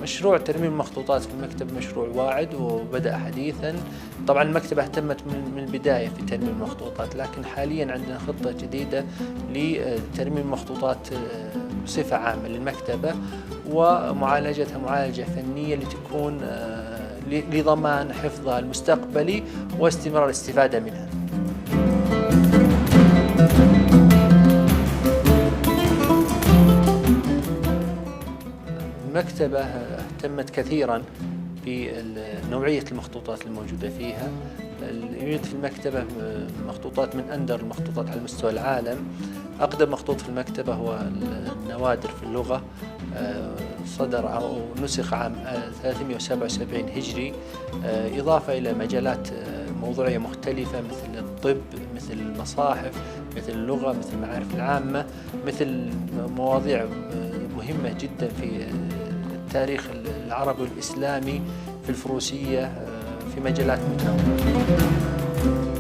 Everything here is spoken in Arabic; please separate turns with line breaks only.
مشروع ترميم المخطوطات في المكتب مشروع واعد وبدأ حديثا. طبعا المكتبة اهتمت من البداية في ترميم المخطوطات، لكن حاليا عندنا خطة جديدة لترميم المخطوطات بصفة عامة للمكتبة ومعالجتها معالجة فنية لتكون لضمان حفظها المستقبلي واستمرار الاستفادة منها. المكتبة اهتمت كثيراً بنوعية المخطوطات الموجودة فيها. يوجد في المكتبة مخطوطات من أندر المخطوطات على مستوى العالم. أقدم مخطوط في المكتبة هو النوادر في اللغة، صدر أو نسخ عام 377 هجري، إضافة إلى مجالات موضوعية مختلفة مثل الطب، مثل المصاحف، مثل اللغة، مثل المعارف العامة، مثل مواضيع مهمة جدا في التاريخ العربي والإسلامي، في الفروسية، في مجالات متنوعة.